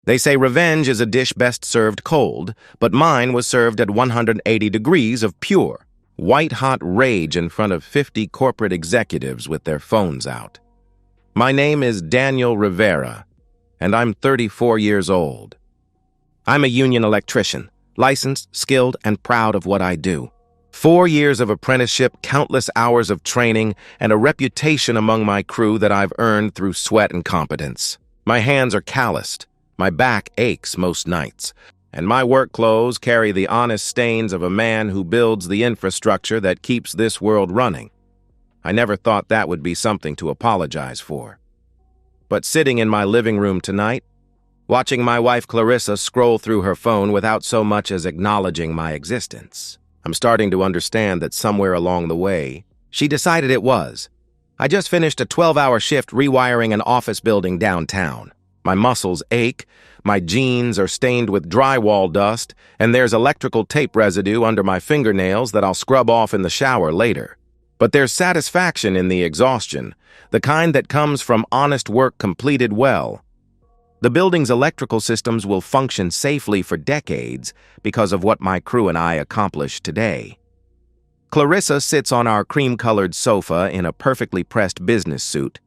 They say revenge is a dish best served cold, but mine was served at 180 degrees of pure, white-hot rage in front of 50 corporate executives with their phones out. My name is Daniel Rivera, and I'm 34 years old. I'm a union electrician, licensed, skilled, and proud of what I do. 4 years of apprenticeship, countless hours of training, and a reputation among my crew that I've earned through sweat and competence. My hands are calloused, my back aches most nights, and my work clothes carry the honest stains of a man who builds the infrastructure that keeps this world running. I never thought that would be something to apologize for. But sitting in my living room tonight, watching my wife Clarissa scroll through her phone without so much as acknowledging my existence, I'm starting to understand that somewhere along the way, she decided it was. I just finished a 12-hour shift rewiring an office building downtown. My muscles ache, my jeans are stained with drywall dust, and there's electrical tape residue under my fingernails that I'll scrub off in the shower later. But there's satisfaction in the exhaustion, the kind that comes from honest work completed well. The building's electrical systems will function safely for decades because of what my crew and I accomplished today. Clarissa sits on our cream-colored sofa in a perfectly pressed business suit,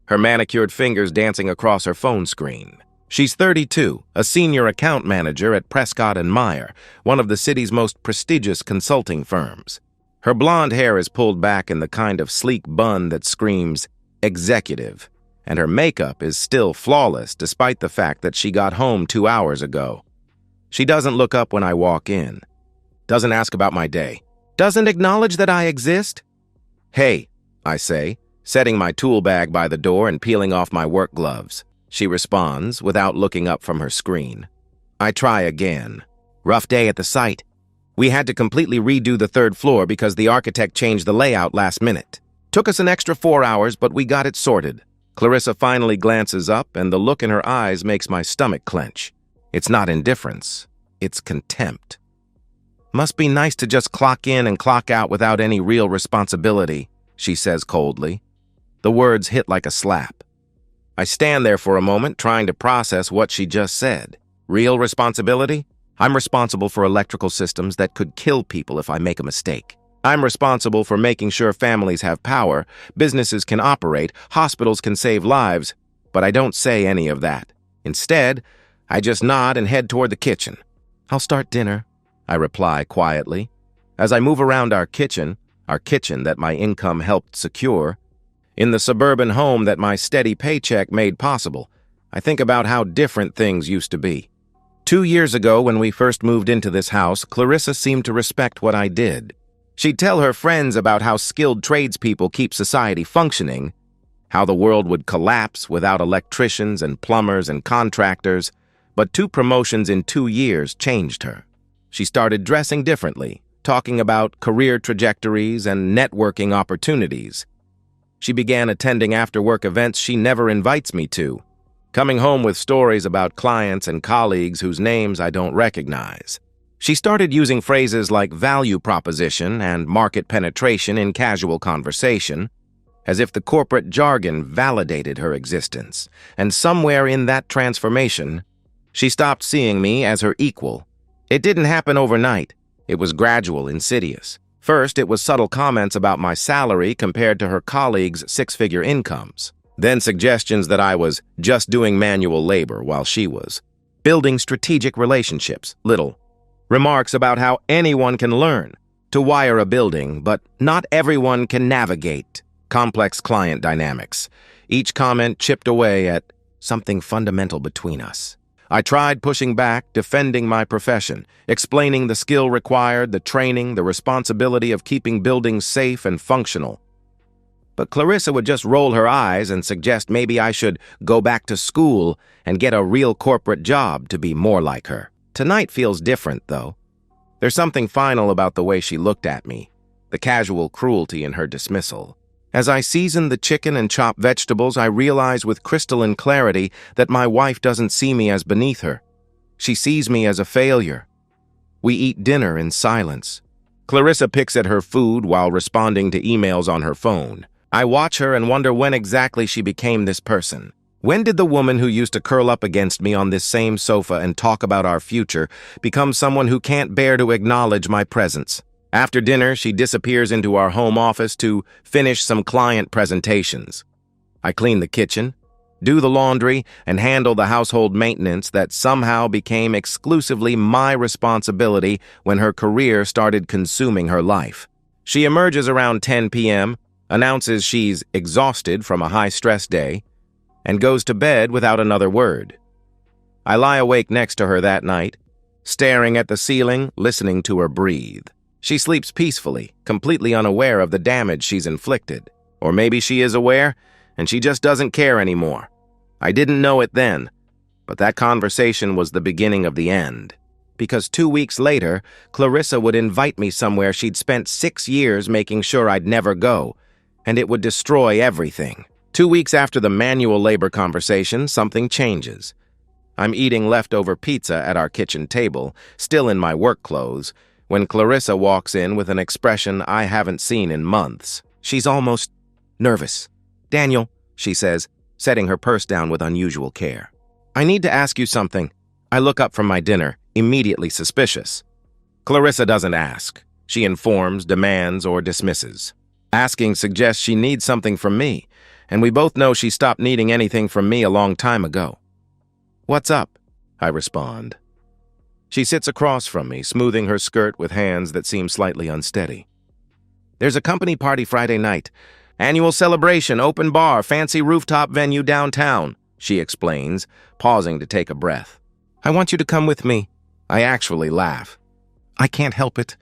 her manicured fingers dancing across her phone screen. She's 32, a senior account manager at Prescott & Meyer, one of the city's most prestigious consulting firms. Her blonde hair is pulled back in the kind of sleek bun that screams executive, and her makeup is still flawless despite the fact that she got home 2 hours ago. She doesn't look up when I walk in, doesn't ask about my day, doesn't acknowledge that I exist. "Hey," I say, setting my tool bag by the door and peeling off my work gloves. She responds without looking up from her screen. I try again. "Rough day at the site. We had to completely redo the 3rd floor because the architect changed the layout last minute. Took us an extra 4 hours, but we got it sorted." Clarissa finally glances up, and the look in her eyes makes my stomach clench. It's not indifference, it's contempt. "Must be nice to just clock in and clock out without any real responsibility," she says coldly. The words hit like a slap. I stand there for a moment, trying to process what she just said. Real responsibility? I'm responsible for electrical systems that could kill people if I make a mistake. I'm responsible for making sure families have power, businesses can operate, hospitals can save lives, but I don't say any of that. Instead, I just nod and head toward the kitchen. "I'll start dinner," I reply quietly. As I move around our kitchen that my income helped secure, in the suburban home that my steady paycheck made possible, I think about how different things used to be. 2 years ago, when we first moved into this house, Clarissa seemed to respect what I did. She'd tell her friends about how skilled tradespeople keep society functioning, how the world would collapse without electricians and plumbers and contractors, but 2 promotions in 2 years changed her. She started dressing differently, talking about career trajectories and networking opportunities. She began attending after-work events she never invites me to, coming home with stories about clients and colleagues whose names I don't recognize. She started using phrases like value proposition and market penetration in casual conversation, as if the corporate jargon validated her existence. And somewhere in that transformation, she stopped seeing me as her equal. It didn't happen overnight. It was gradual, insidious. First, it was subtle comments about my salary compared to her colleagues' 6-figure incomes. Then suggestions that I was just doing manual labor while she was building strategic relationships, little remarks about how anyone can learn to wire a building, but not everyone can navigate complex client dynamics. Each comment chipped away at something fundamental between us. I tried pushing back, defending my profession, explaining the skill required, the training, the responsibility of keeping buildings safe and functional. But Clarissa would just roll her eyes and suggest maybe I should go back to school and get a real corporate job to be more like her. Tonight feels different, though. There's something final about the way she looked at me, the casual cruelty in her dismissal. As I season the chicken and chop vegetables, I realize with crystalline clarity that my wife doesn't see me as beneath her. She sees me as a failure. We eat dinner in silence. Clarissa picks at her food while responding to emails on her phone. I watch her and wonder when exactly she became this person. When did the woman who used to curl up against me on this same sofa and talk about our future become someone who can't bear to acknowledge my presence? After dinner, she disappears into our home office to finish some client presentations. I clean the kitchen, do the laundry, and handle the household maintenance that somehow became exclusively my responsibility when her career started consuming her life. She emerges around 10 p.m., announces she's exhausted from a high-stress day, and goes to bed without another word. I lie awake next to her that night, staring at the ceiling, listening to her breathe. She sleeps peacefully, completely unaware of the damage she's inflicted. Or maybe she is aware, and she just doesn't care anymore. I didn't know it then, but that conversation was the beginning of the end. Because 2 weeks later, Clarissa would invite me somewhere she'd spent 6 years making sure I'd never go, and it would destroy everything. 2 weeks after the manual labor conversation, something changes. I'm eating leftover pizza at our kitchen table, still in my work clothes, when Clarissa walks in with an expression I haven't seen in months. She's almost nervous. "Daniel," she says, setting her purse down with unusual care. "I need to ask you something." I look up from my dinner, immediately suspicious. Clarissa doesn't ask. She informs, demands, or dismisses. Asking suggests she needs something from me, and we both know she stopped needing anything from me a long time ago. "What's up?" I respond. She sits across from me, smoothing her skirt with hands that seem slightly unsteady. "There's a company party Friday night. Annual celebration, open bar, fancy rooftop venue downtown," she explains, pausing to take a breath. "I want you to come with me." I actually laugh. I can't help it.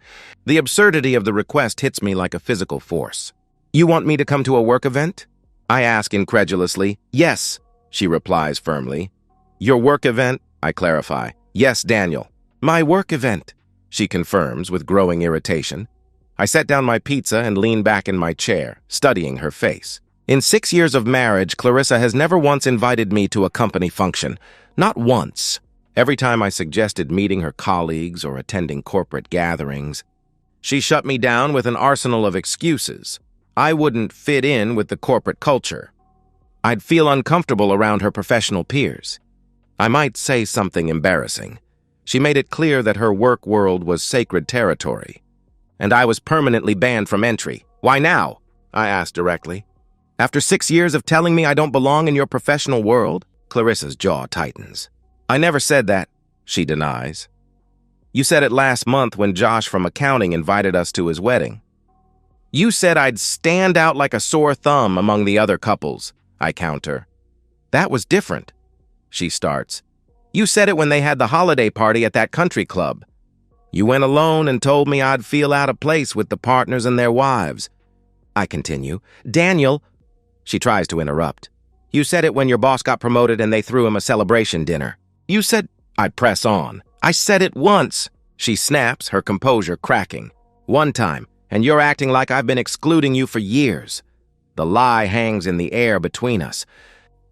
The absurdity of the request hits me like a physical force. "You want me to come to a work event?" I ask incredulously. "Yes," she replies firmly. "Your work event?" I clarify. "Yes, Daniel." "My work event," she confirms with growing irritation. I set down my pizza and lean back in my chair, studying her face. In 6 years of marriage, Clarissa has never once invited me to a company function. Not once. Every time I suggested meeting her colleagues or attending corporate gatherings, she shut me down with an arsenal of excuses. I wouldn't fit in with the corporate culture. I'd feel uncomfortable around her professional peers. I might say something embarrassing. She made it clear that her work world was sacred territory, and I was permanently banned from entry. "Why now?" I asked directly. "After 6 years of telling me I don't belong in your professional world?" Clarissa's jaw tightens. "I never said that," she denies. "You said it last month when Josh from accounting invited us to his wedding." "You said I'd stand out like a sore thumb among the other couples," I counter. "That was different," she starts. "You said it when they had the holiday party at that country club. You went alone and told me I'd feel out of place with the partners and their wives." I continue. "Daniel," she tries to interrupt. "You said it when your boss got promoted and they threw him a celebration dinner. You said—" I press on. "I said it once," she snaps, her composure cracking. "One time, and you're acting like I've been excluding you for years." The lie hangs in the air between us.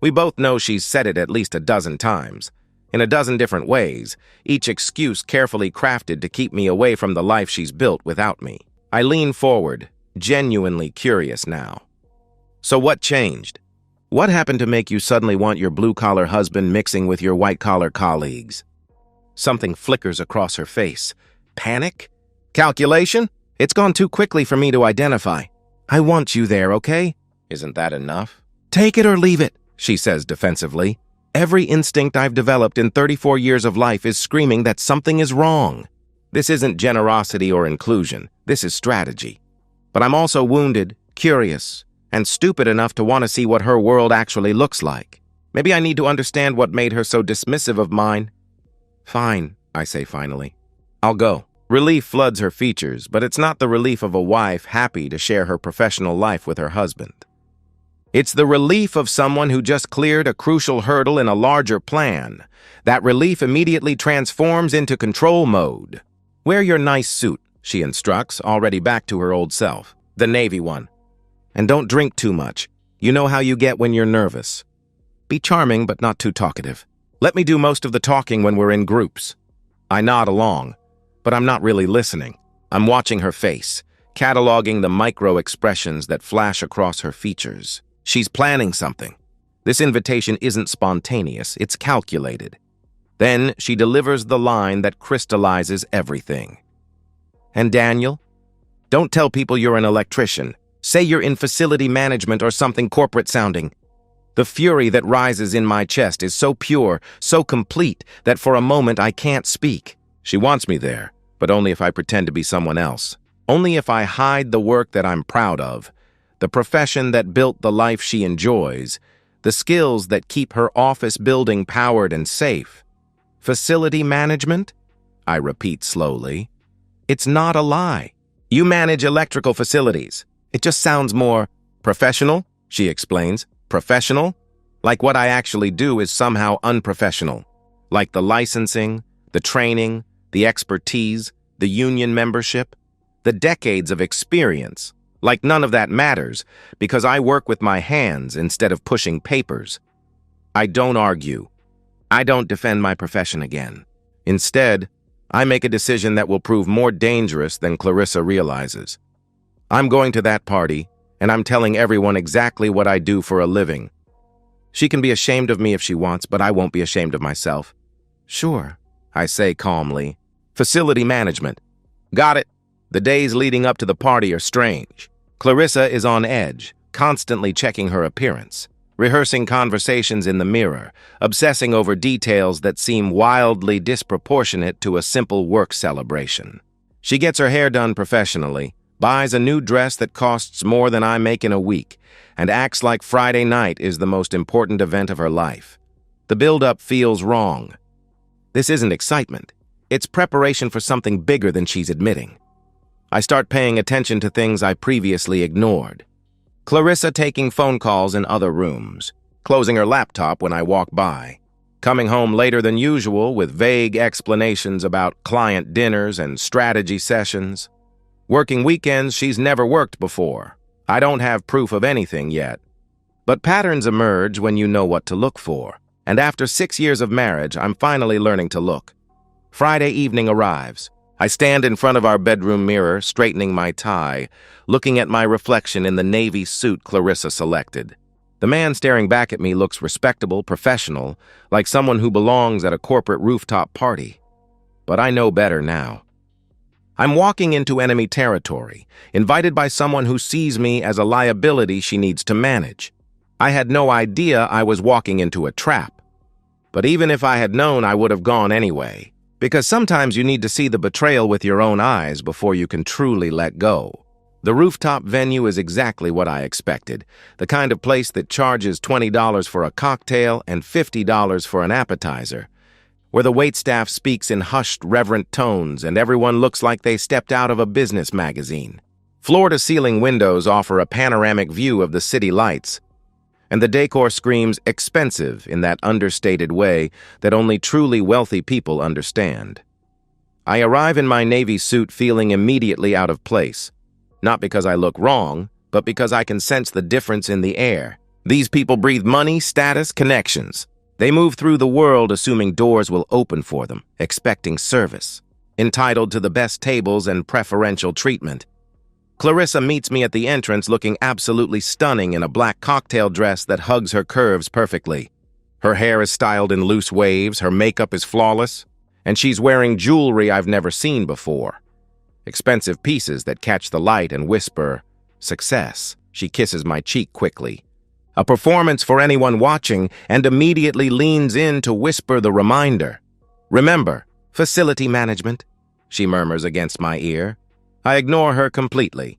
We both know she's said it at least a dozen times, in a dozen different ways, each excuse carefully crafted to keep me away from the life she's built without me. I lean forward, genuinely curious now. "So what changed? What happened to make you suddenly want your blue-collar husband mixing with your white-collar colleagues?" Something flickers across her face. Panic? Calculation? It's gone too quickly for me to identify. "I want you there, okay?" Isn't that enough? "Take it or leave it," she says defensively. Every instinct I've developed in 34 years of life is screaming that something is wrong. This isn't generosity or inclusion. This is strategy. But I'm also wounded, curious, and stupid enough to want to see what her world actually looks like. Maybe I need to understand what made her so dismissive of mine. "Fine," I say finally. "I'll go." Relief floods her features, but it's not the relief of a wife happy to share her professional life with her husband. It's the relief of someone who just cleared a crucial hurdle in a larger plan. That relief immediately transforms into control mode. "Wear your nice suit," she instructs, already back to her old self. "The navy one. And don't drink too much. You know how you get when you're nervous. Be charming, but not too talkative. Let me do most of the talking when we're in groups." I nod along, but I'm not really listening. I'm watching her face, cataloging the micro expressions that flash across her features. She's planning something. This invitation isn't spontaneous, it's calculated. Then she delivers the line that crystallizes everything. And Daniel? Don't tell people you're an electrician. Say you're in facility management or something corporate sounding. The fury that rises in my chest is so pure, so complete, that for a moment I can't speak. She wants me there, but only if I pretend to be someone else. Only if I hide the work that I'm proud of, the profession that built the life she enjoys, the skills that keep her office building powered and safe. Facility management? I repeat slowly. It's not a lie. You manage electrical facilities. It just sounds more professional, she explains. Professional? Like what I actually do is somehow unprofessional. Like the licensing, the training, the expertise, the union membership, the decades of experience. Like none of that matters because I work with my hands instead of pushing papers. I don't argue. I don't defend my profession again. Instead, I make a decision that will prove more dangerous than Clarissa realizes. I'm going to that party, and I'm telling everyone exactly what I do for a living. She can be ashamed of me if she wants, but I won't be ashamed of myself. Sure, I say calmly. Facility management. Got it. The days leading up to the party are strange. Clarissa is on edge, constantly checking her appearance, rehearsing conversations in the mirror, obsessing over details that seem wildly disproportionate to a simple work celebration. She gets her hair done professionally, buys a new dress that costs more than I make in a week, and acts like Friday night is the most important event of her life. The build-up feels wrong. This isn't excitement. It's preparation for something bigger than she's admitting. I start paying attention to things I previously ignored. Clarissa taking phone calls in other rooms, closing her laptop when I walk by, coming home later than usual with vague explanations about client dinners and strategy sessions. Working weekends she's never worked before. I don't have proof of anything yet. But patterns emerge when you know what to look for. And after 6 years of marriage, I'm finally learning to look. Friday evening arrives. I stand in front of our bedroom mirror, straightening my tie, looking at my reflection in the navy suit Clarissa selected. The man staring back at me looks respectable, professional, like someone who belongs at a corporate rooftop party. But I know better now. I'm walking into enemy territory, invited by someone who sees me as a liability she needs to manage. I had no idea I was walking into a trap. But even if I had known, I would have gone anyway. Because sometimes you need to see the betrayal with your own eyes before you can truly let go. The rooftop venue is exactly what I expected, the kind of place that charges $20 for a cocktail and $50 for an appetizer, where the waitstaff speaks in hushed, reverent tones and everyone looks like they stepped out of a business magazine. Floor-to-ceiling windows offer a panoramic view of the city lights, and the decor screams expensive in that understated way that only truly wealthy people understand. I arrive in my navy suit feeling immediately out of place, not because I look wrong, but because I can sense the difference in the air. These people breathe money, status, connections. They move through the world assuming doors will open for them, expecting service, entitled to the best tables and preferential treatment. Clarissa meets me at the entrance looking absolutely stunning in a black cocktail dress that hugs her curves perfectly. Her hair is styled in loose waves, her makeup is flawless, and she's wearing jewelry I've never seen before. Expensive pieces that catch the light and whisper, "Success." She kisses my cheek quickly. A performance for anyone watching, and immediately leans in to whisper the reminder. "Remember, facility management," she murmurs against my ear. I ignore her completely.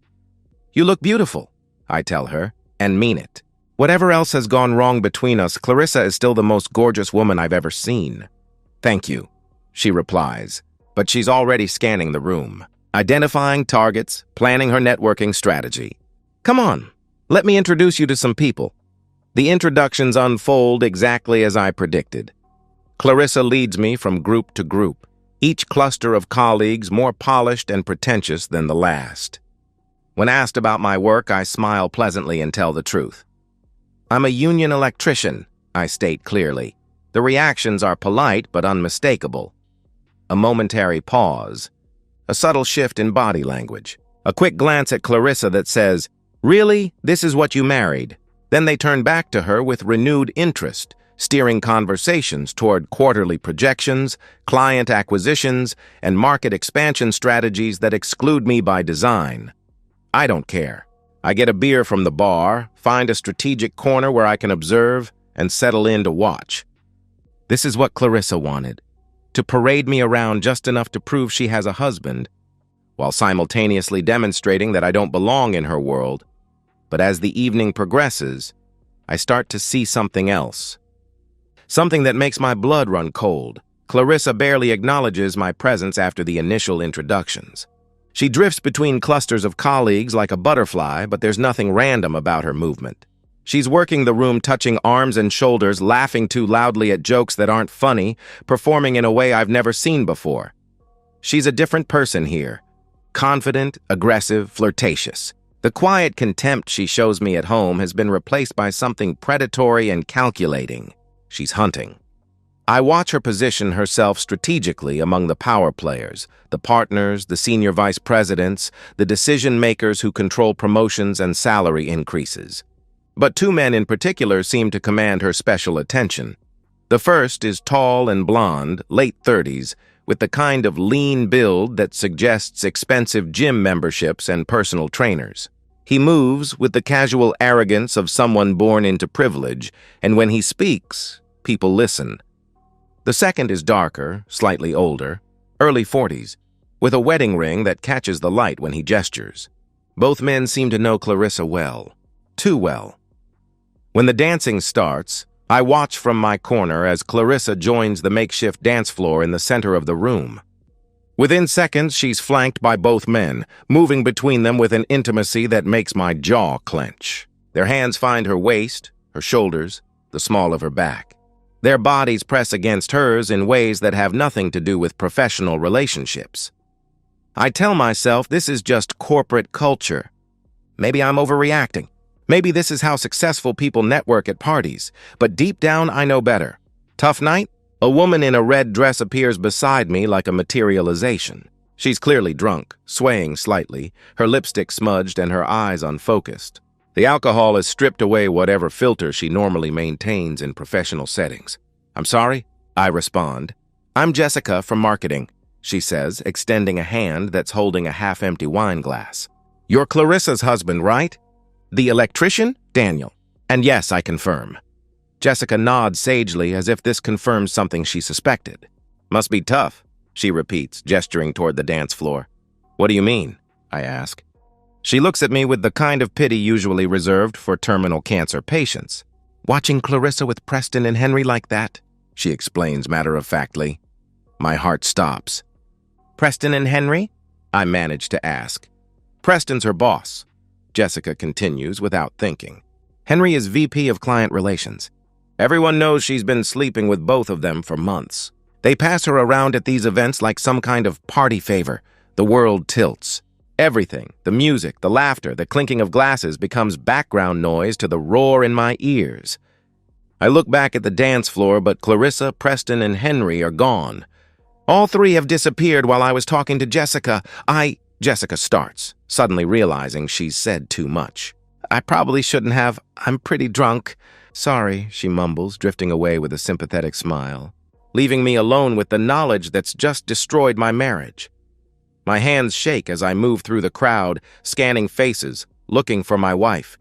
"You look beautiful," I tell her, and mean it. Whatever else has gone wrong between us, Clarissa is still the most gorgeous woman I've ever seen. "Thank you," she replies, but she's already scanning the room, identifying targets, planning her networking strategy. "Come on, let me introduce you to some people." The introductions unfold exactly as I predicted. Clarissa leads me from group to group, each cluster of colleagues more polished and pretentious than the last. When asked about my work, I smile pleasantly and tell the truth. "I'm a union electrician," I state clearly. The reactions are polite but unmistakable. A momentary pause, a subtle shift in body language, a quick glance at Clarissa that says, "Really? This is what you married?" Then they turn back to her with renewed interest, steering conversations toward quarterly projections, client acquisitions, and market expansion strategies that exclude me by design. I don't care. I get a beer from the bar, find a strategic corner where I can observe, and settle in to watch. This is what Clarissa wanted, to parade me around just enough to prove she has a husband, while simultaneously demonstrating that I don't belong in her world. But as the evening progresses, I start to see something else. Something that makes my blood run cold. Clarissa barely acknowledges my presence after the initial introductions. She drifts between clusters of colleagues like a butterfly, but there's nothing random about her movement. She's working the room, touching arms and shoulders, laughing too loudly at jokes that aren't funny, performing in a way I've never seen before. She's a different person here. Confident, aggressive, flirtatious. The quiet contempt she shows me at home has been replaced by something predatory and calculating. She's hunting. I watch her position herself strategically among the power players, the partners, the senior vice presidents, the decision-makers who control promotions and salary increases. But two men in particular seem to command her special attention. The first is tall and blonde, late 30s, with the kind of lean build that suggests expensive gym memberships and personal trainers. He moves with the casual arrogance of someone born into privilege, and when he speaks, people listen. The second is darker, slightly older, early 40s, with a wedding ring that catches the light when he gestures. Both men seem to know Clarissa well. Too well. When the dancing starts, I watch from my corner as Clarissa joins the makeshift dance floor in the center of the room. Within seconds, she's flanked by both men, moving between them with an intimacy that makes my jaw clench. Their hands find her waist, her shoulders, the small of her back. Their bodies press against hers in ways that have nothing to do with professional relationships. I tell myself this is just corporate culture. Maybe I'm overreacting. Maybe this is how successful people network at parties. But deep down, I know better. Tough night? A woman in a red dress appears beside me like a materialization. She's clearly drunk, swaying slightly, her lipstick smudged and her eyes unfocused. The alcohol has stripped away whatever filter she normally maintains in professional settings. "I'm sorry," I respond. "I'm Jessica from marketing," she says, extending a hand that's holding a half-empty wine glass. "You're Clarissa's husband, right?" "The electrician, Daniel." "And yes, I confirm." Jessica nods sagely as if this confirms something she suspected. "Must be tough," she repeats, gesturing toward the dance floor. "What do you mean?" I ask. She looks at me with the kind of pity usually reserved for terminal cancer patients. "Watching Clarissa with Preston and Henry like that," she explains matter-of-factly. My heart stops. "Preston and Henry?" I manage to ask. "Preston's her boss," Jessica continues without thinking. "Henry is VP of Client Relations. Everyone knows she's been sleeping with both of them for months. They pass her around at these events like some kind of party favor. The world tilts. Everything, the music, the laughter, the clinking of glasses becomes background noise to the roar in my ears. I look back at the dance floor, but Clarissa, Preston, and Henry are gone. All three have disappeared while I was talking to Jessica. Jessica starts, suddenly realizing she's said too much. "I probably shouldn't have. I'm pretty drunk." "Sorry," she mumbles, drifting away with a sympathetic smile, leaving me alone with the knowledge that's just destroyed my marriage. My hands shake as I move through the crowd, scanning faces, looking for my wife.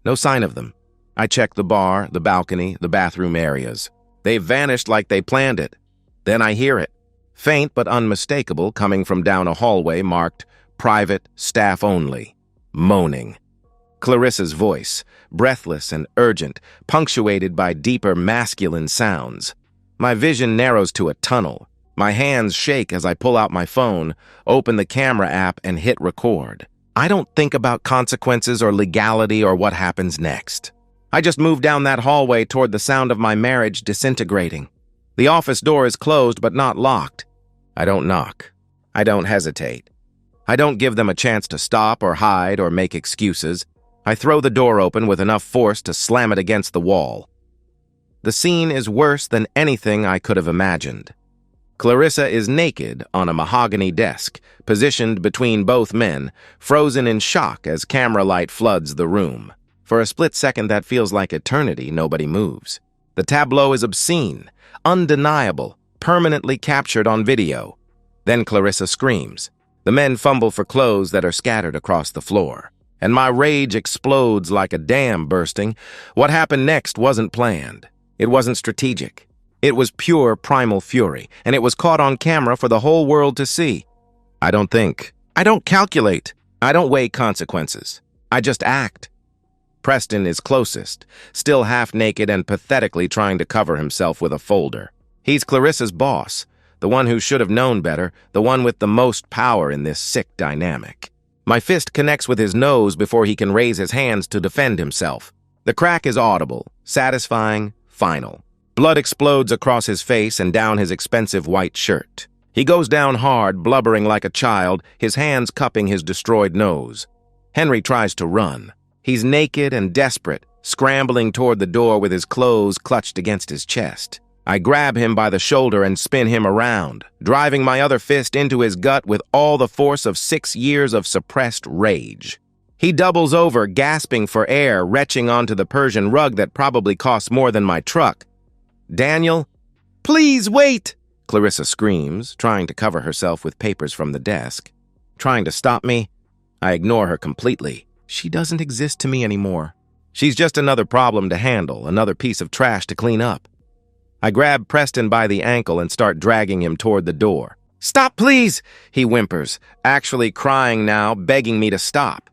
No sign of them. I check the bar, the balcony, the bathroom areas. They've vanished like they planned it. Then I hear it, faint but unmistakable, coming from down a hallway marked "Private, Staff Only," moaning. Clarissa's voice, breathless and urgent, punctuated by deeper masculine sounds. My vision narrows to a tunnel. My hands shake as I pull out my phone, open the camera app, and hit record. I don't think about consequences or legality or what happens next. I just move down that hallway toward the sound of my marriage disintegrating. The office door is closed but not locked. I don't knock. I don't hesitate. I don't give them a chance to stop or hide or make excuses. I throw the door open with enough force to slam it against the wall. The scene is worse than anything I could have imagined. Clarissa is naked on a mahogany desk, positioned between both men, frozen in shock as camera light floods the room. For a split second that feels like eternity, nobody moves. The tableau is obscene, undeniable, permanently captured on video. Then Clarissa screams. The men fumble for clothes that are scattered across the floor. And my rage explodes like a dam bursting. What happened next wasn't planned. It wasn't strategic. It was pure primal fury, and it was caught on camera for the whole world to see. I don't think. I don't calculate. I don't weigh consequences. I just act. Preston is closest, still half-naked and pathetically trying to cover himself with a folder. He's Clarissa's boss, the one who should have known better, the one with the most power in this sick dynamic. My fist connects with his nose before he can raise his hands to defend himself. The crack is audible, satisfying, final. Blood explodes across his face and down his expensive white shirt. He goes down hard, blubbering like a child, his hands cupping his destroyed nose. Henry tries to run. He's naked and desperate, scrambling toward the door with his clothes clutched against his chest. I grab him by the shoulder and spin him around, driving my other fist into his gut with all the force of 6 years of suppressed rage. He doubles over, gasping for air, retching onto the Persian rug that probably costs more than my truck. Daniel, please wait! Clarissa screams, trying to cover herself with papers from the desk. Trying to stop me? I ignore her completely. She doesn't exist to me anymore. She's just another problem to handle, another piece of trash to clean up. I grab Preston by the ankle and start dragging him toward the door. Stop, please, he whimpers, actually crying now, begging me to stop.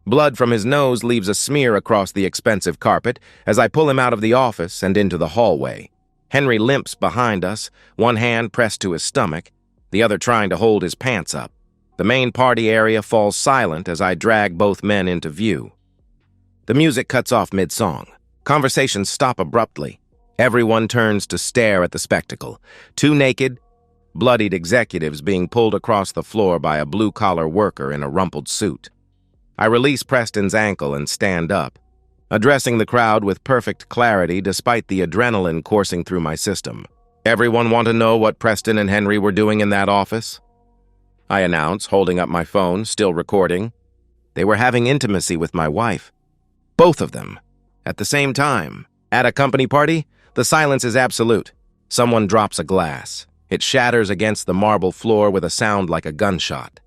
Blood from his nose leaves a smear across the expensive carpet as I pull him out of the office and into the hallway. Henry limps behind us, one hand pressed to his stomach, the other trying to hold his pants up. The main party area falls silent as I drag both men into view. The music cuts off mid-song. Conversations stop abruptly. Everyone turns to stare at the spectacle. 2 naked, bloodied executives being pulled across the floor by a blue-collar worker in a rumpled suit. I release Preston's ankle and stand up, addressing the crowd with perfect clarity despite the adrenaline coursing through my system. Everyone want to know what Preston and Henry were doing in that office? I announce, holding up my phone, still recording. They were having intimacy with my wife. Both of them. At the same time. At a company party, the silence is absolute. Someone drops a glass. It shatters against the marble floor with a sound like a gunshot.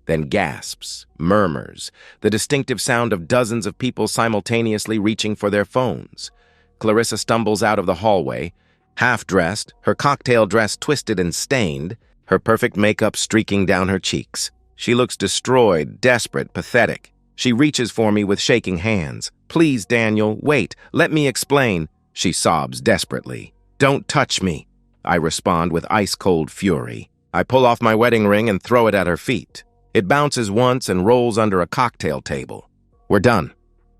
Then gasps, murmurs, the distinctive sound of dozens of people simultaneously reaching for their phones. Clarissa stumbles out of the hallway, half-dressed, her cocktail dress twisted and stained, her perfect makeup streaking down her cheeks. She looks destroyed, desperate, pathetic. She reaches for me with shaking hands. Please, Daniel, wait, let me explain. She sobs desperately. Don't touch me. I respond with ice-cold fury. I pull off my wedding ring and throw it at her feet. It bounces once and rolls under a cocktail table. We're done.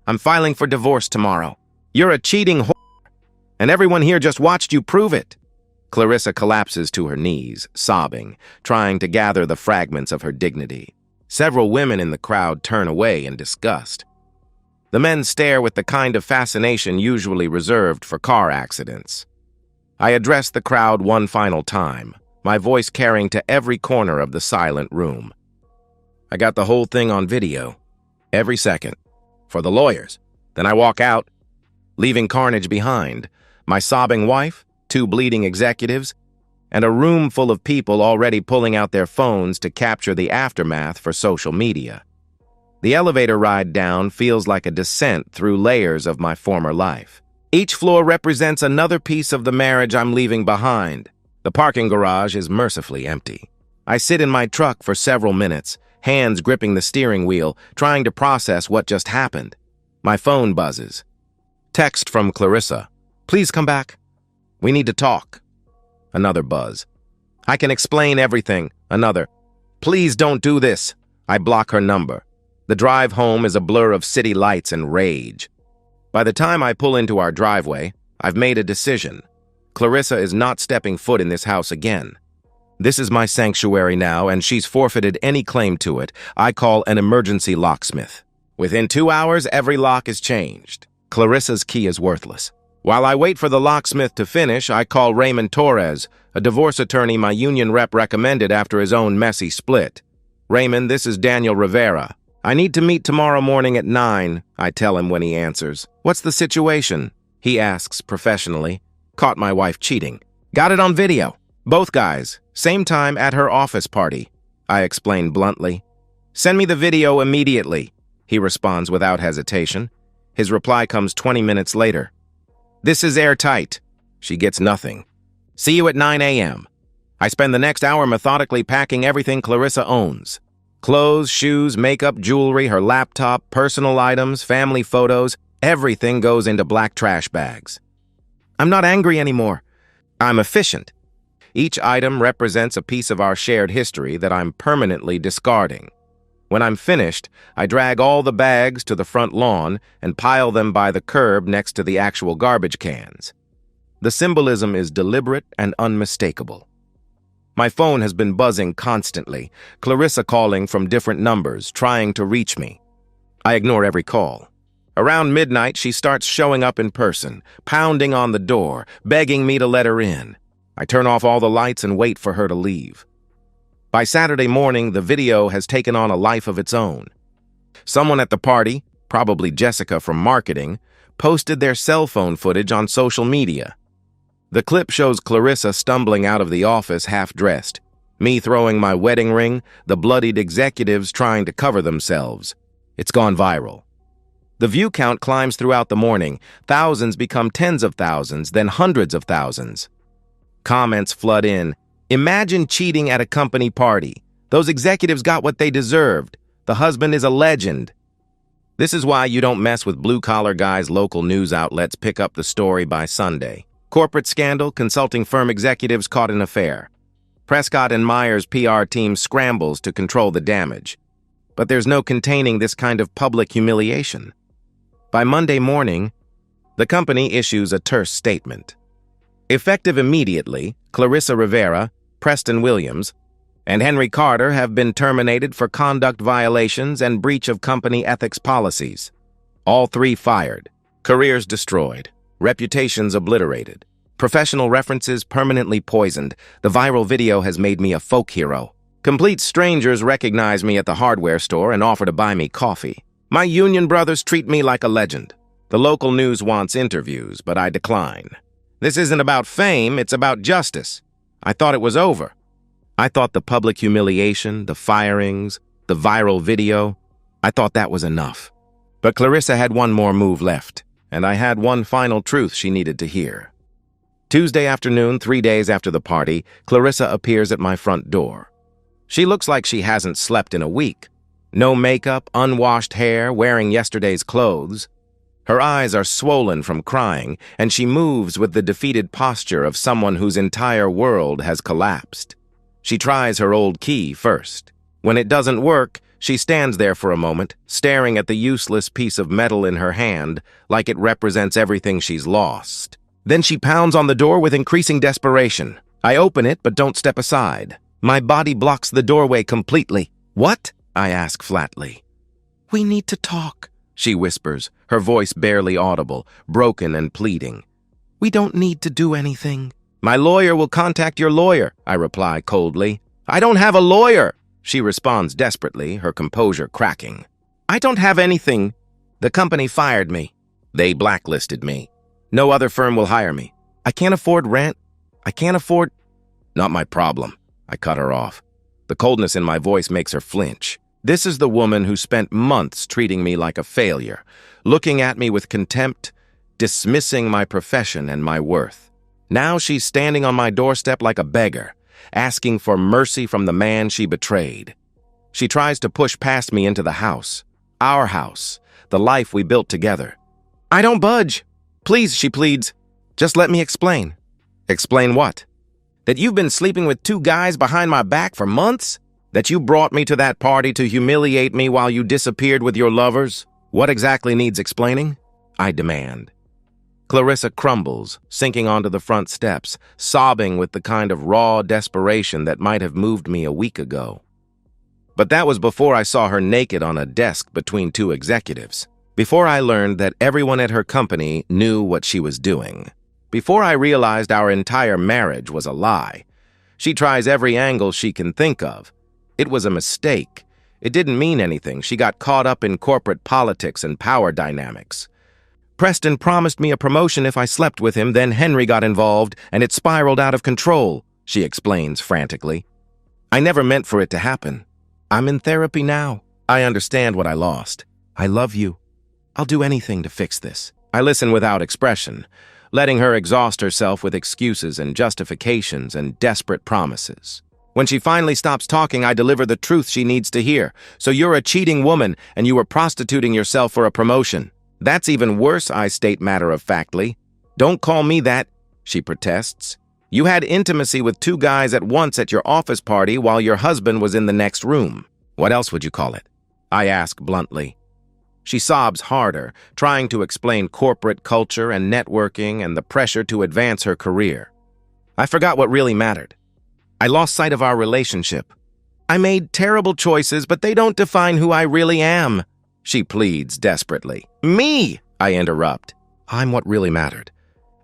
I'm filing for divorce tomorrow. You're a cheating whore, and everyone here just watched you prove it. Clarissa collapses to her knees, sobbing, trying to gather the fragments of her dignity. Several women in the crowd turn away in disgust. The men stare with the kind of fascination usually reserved for car accidents. I address the crowd one final time, my voice carrying to every corner of the silent room. I got the whole thing on video, every second, for the lawyers. Then I walk out, leaving carnage behind, my sobbing wife, 2 bleeding executives, and a room full of people already pulling out their phones to capture the aftermath for social media. The elevator ride down feels like a descent through layers of my former life. Each floor represents another piece of the marriage I'm leaving behind. The parking garage is mercifully empty. I sit in my truck for several minutes, hands gripping the steering wheel, trying to process what just happened. My phone buzzes. Text from Clarissa. Please come back. We need to talk. Another buzz. I can explain everything. Another. Please don't do this. I block her number. The drive home is a blur of city lights and rage. By the time I pull into our driveway, I've made a decision. Clarissa is not stepping foot in this house again. This is my sanctuary now, and she's forfeited any claim to it. I call an emergency locksmith. Within 2 hours, every lock is changed. Clarissa's key is worthless. While I wait for the locksmith to finish, I call Raymond Torres, a divorce attorney my union rep recommended after his own messy split. Raymond, this is Daniel Rivera. I need to meet tomorrow morning at 9, I tell him when he answers. What's the situation? He asks professionally. Caught my wife cheating. Got it on video. Both guys, same time at her office party, I explain bluntly. Send me the video immediately, he responds without hesitation. His reply comes 20 minutes later. This is airtight. She gets nothing. See you at 9 a.m. I spend the next hour methodically packing everything Clarissa owns. Clothes, shoes, makeup, jewelry, her laptop, personal items, family photos, everything goes into black trash bags. I'm not angry anymore. I'm efficient. Each item represents a piece of our shared history that I'm permanently discarding. When I'm finished, I drag all the bags to the front lawn and pile them by the curb next to the actual garbage cans. The symbolism is deliberate and unmistakable. My phone has been buzzing constantly, Clarissa calling from different numbers, trying to reach me. I ignore every call. Around midnight, she starts showing up in person, pounding on the door, begging me to let her in. I turn off all the lights and wait for her to leave. By Saturday morning, the video has taken on a life of its own. Someone at the party, probably Jessica from marketing, posted their cell phone footage on social media. The clip shows Clarissa stumbling out of the office half-dressed, me throwing my wedding ring, the bloodied executives trying to cover themselves. It's gone viral. The view count climbs throughout the morning. Thousands become tens of thousands, then hundreds of thousands. Comments flood in. Imagine cheating at a company party. Those executives got what they deserved. The husband is a legend. This is why you don't mess with blue-collar guys. Local news outlets pick up the story by Sunday. Corporate scandal, consulting firm executives caught in affair. Prescott and Meyer's PR team scrambles to control the damage. But there's no containing this kind of public humiliation. By Monday morning, the company issues a terse statement. Effective immediately, Clarissa Rivera, Preston Williams, and Henry Carter have been terminated for conduct violations and breach of company ethics policies. All three fired, careers destroyed, reputations obliterated, professional references permanently poisoned. The viral video has made me a folk hero. Complete strangers recognize me at the hardware store and offer to buy me coffee. My union brothers treat me like a legend. The local news wants interviews, but I decline. This isn't about fame, it's about justice. I thought it was over. I thought the public humiliation, the firings, the viral video, I thought that was enough. But Clarissa had one more move left, and I had one final truth she needed to hear. Tuesday afternoon, 3 days after the party, Clarissa appears at my front door. She looks like she hasn't slept in a week. No makeup, unwashed hair, wearing yesterday's clothes. Her eyes are swollen from crying, and she moves with the defeated posture of someone whose entire world has collapsed. She tries her old key first. When it doesn't work, she stands there for a moment, staring at the useless piece of metal in her hand, like it represents everything she's lost. Then she pounds on the door with increasing desperation. I open it, but don't step aside. My body blocks the doorway completely. What? I ask flatly. We need to talk, she whispers, her voice barely audible, broken and pleading. We don't need to do anything. My lawyer will contact your lawyer, I reply coldly. I don't have a lawyer, she responds desperately, her composure cracking. I don't have anything. The company fired me. They blacklisted me. No other firm will hire me. I can't afford rent. I can't afford... Not my problem. I cut her off. The coldness in my voice makes her flinch. This is the woman who spent months treating me like a failure, looking at me with contempt, dismissing my profession and my worth. Now she's standing on my doorstep like a beggar, asking for mercy from the man she betrayed. She tries to push past me into the house, our house, the life we built together. I don't budge. Please, she pleads. Just let me explain. Explain what? That you've been sleeping with 2 guys behind my back for months? That you brought me to that party to humiliate me while you disappeared with your lovers? What exactly needs explaining? I demand. Clarissa crumbles, sinking onto the front steps, sobbing with the kind of raw desperation that might have moved me a week ago. But that was before I saw her naked on a desk between 2 executives. Before I learned that everyone at her company knew what she was doing. Before I realized our entire marriage was a lie. She tries every angle she can think of. It was a mistake. It didn't mean anything. She got caught up in corporate politics and power dynamics. Preston promised me a promotion if I slept with him, then Henry got involved, and it spiraled out of control, she explains frantically. I never meant for it to happen. I'm in therapy now. I understand what I lost. I love you. I'll do anything to fix this. I listen without expression, letting her exhaust herself with excuses and justifications and desperate promises. When she finally stops talking, I deliver the truth she needs to hear. So you're a cheating woman, and you were prostituting yourself for a promotion. That's even worse, I state matter-of-factly. Don't call me that, she protests. You had intimacy with 2 guys at once at your office party while your husband was in the next room. What else would you call it? I ask bluntly. She sobs harder, trying to explain corporate culture and networking and the pressure to advance her career. I forgot what really mattered. I lost sight of our relationship. I made terrible choices, but they don't define who I really am, she pleads desperately. Me, I interrupt. I'm what really mattered.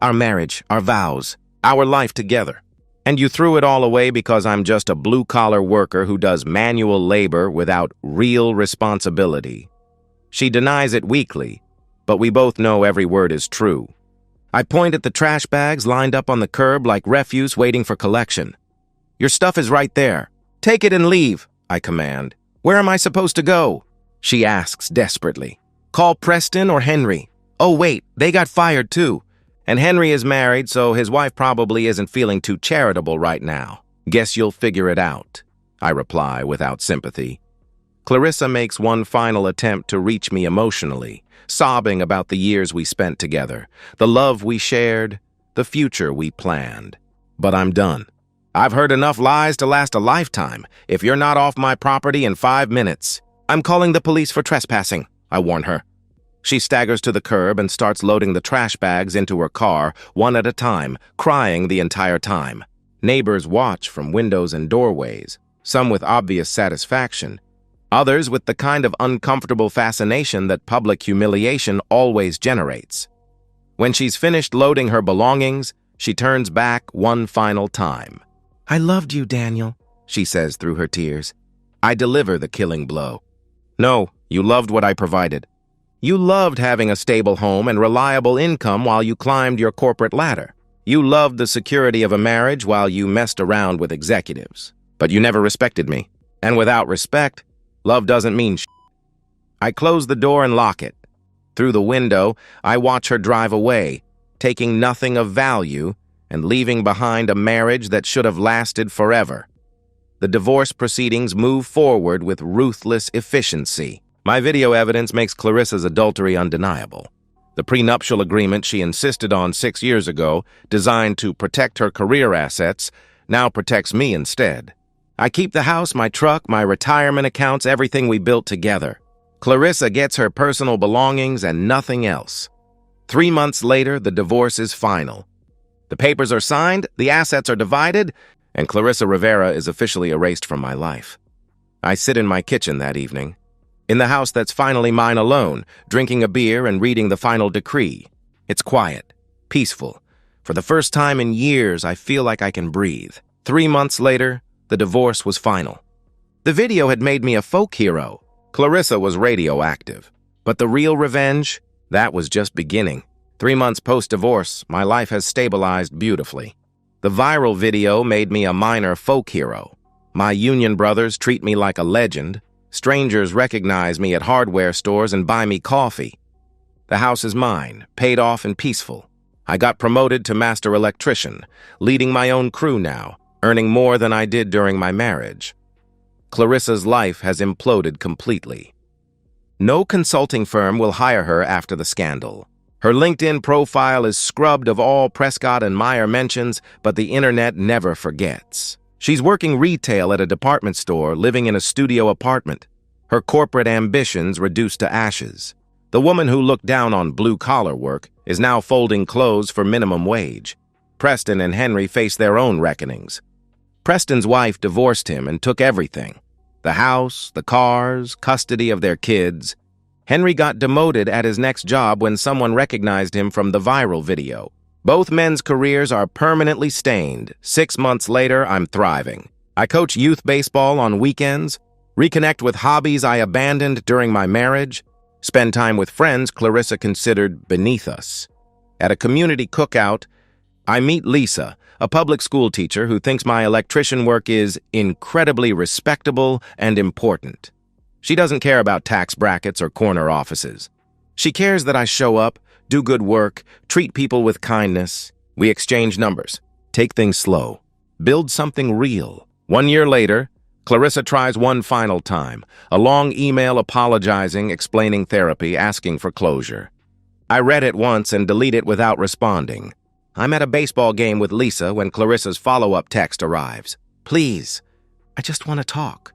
Our marriage, our vows, our life together. And you threw it all away because I'm just a blue-collar worker who does manual labor without real responsibility. She denies it weakly, but we both know every word is true. I point at the trash bags lined up on the curb like refuse waiting for collection. Your stuff is right there. Take it and leave, I command. Where am I supposed to go? She asks desperately. Call Preston or Henry. Oh wait, they got fired too. And Henry is married, so his wife probably isn't feeling too charitable right now. Guess you'll figure it out, I reply without sympathy. Clarissa makes one final attempt to reach me emotionally, sobbing about the years we spent together, the love we shared, the future we planned. But I'm done. I've heard enough lies to last a lifetime. If you're not off my property in 5 minutes, I'm calling the police for trespassing, I warn her. She staggers to the curb and starts loading the trash bags into her car, one at a time, crying the entire time. Neighbors watch from windows and doorways, some with obvious satisfaction, others with the kind of uncomfortable fascination that public humiliation always generates. When she's finished loading her belongings, she turns back one final time. I loved you, Daniel, she says through her tears. I deliver the killing blow. No, you loved what I provided. You loved having a stable home and reliable income while you climbed your corporate ladder. You loved the security of a marriage while you messed around with executives. But you never respected me. And without respect, love doesn't mean shit. I close the door and lock it. Through the window, I watch her drive away, taking nothing of value and leaving behind a marriage that should have lasted forever. The divorce proceedings move forward with ruthless efficiency. My video evidence makes Clarissa's adultery undeniable. The prenuptial agreement she insisted on 6 years ago, designed to protect her career assets, now protects me instead. I keep the house, my truck, my retirement accounts, everything we built together. Clarissa gets her personal belongings and nothing else. 3 months later, the divorce is final. The papers are signed, the assets are divided, and Clarissa Rivera is officially erased from my life. I sit in my kitchen that evening, in the house that's finally mine alone, drinking a beer and reading the final decree. It's quiet, peaceful. For the first time in years, I feel like I can breathe. 3 months later, the divorce was final. The video had made me a folk hero. Clarissa was radioactive. But the real revenge, that was just beginning. 3 months post-divorce, my life has stabilized beautifully. The viral video made me a minor folk hero. My union brothers treat me like a legend. Strangers recognize me at hardware stores and buy me coffee. The house is mine, paid off and peaceful. I got promoted to master electrician, leading my own crew now, earning more than I did during my marriage. Clarissa's life has imploded completely. No consulting firm will hire her after the scandal. Her LinkedIn profile is scrubbed of all Prescott and Meyer mentions, but the internet never forgets. She's working retail at a department store, living in a studio apartment. Her corporate ambitions reduced to ashes. The woman who looked down on blue-collar work is now folding clothes for minimum wage. Preston and Henry face their own reckonings. Preston's wife divorced him and took everything. The house, the cars, custody of their kids. Henry got demoted at his next job when someone recognized him from the viral video. Both men's careers are permanently stained. 6 months later, I'm thriving. I coach youth baseball on weekends, Reconnect with hobbies I abandoned during my marriage. Spend time with friends Clarissa considered beneath us. At a community cookout, I meet Lisa, a public school teacher who thinks my electrician work is incredibly respectable and important. She doesn't care about tax brackets or corner offices. She cares that I show up, do good work, treat people with kindness. We exchange numbers, take things slow, build something real. 1 year later, Clarissa tries one final time, a long email apologizing, explaining therapy, asking for closure. I read it once and delete it without responding. I'm at a baseball game with Lisa when Clarissa's follow-up text arrives. Please, I just want to talk.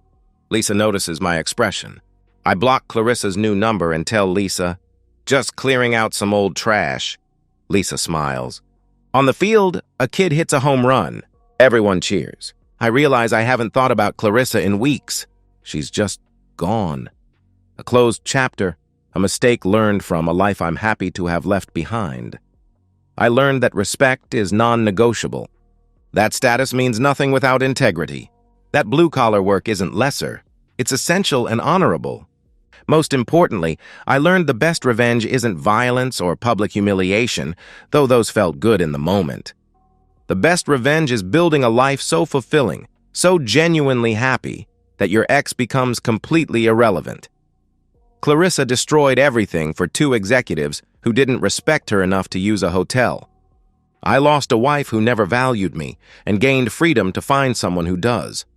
Lisa notices my expression. I block Clarissa's new number and tell Lisa, just clearing out some old trash. Lisa smiles. On the field, a kid hits a home run. Everyone cheers. I realize I haven't thought about Clarissa in weeks. She's just gone. A closed chapter, a mistake learned from, a life I'm happy to have left behind. I learned that respect is non-negotiable. That status means nothing without integrity. That blue-collar work isn't lesser. It's essential and honorable. Most importantly, I learned the best revenge isn't violence or public humiliation, though those felt good in the moment. The best revenge is building a life so fulfilling, so genuinely happy, that your ex becomes completely irrelevant. Clarissa destroyed everything for 2 executives who didn't respect her enough to use a hotel. I lost a wife who never valued me and gained freedom to find someone who does.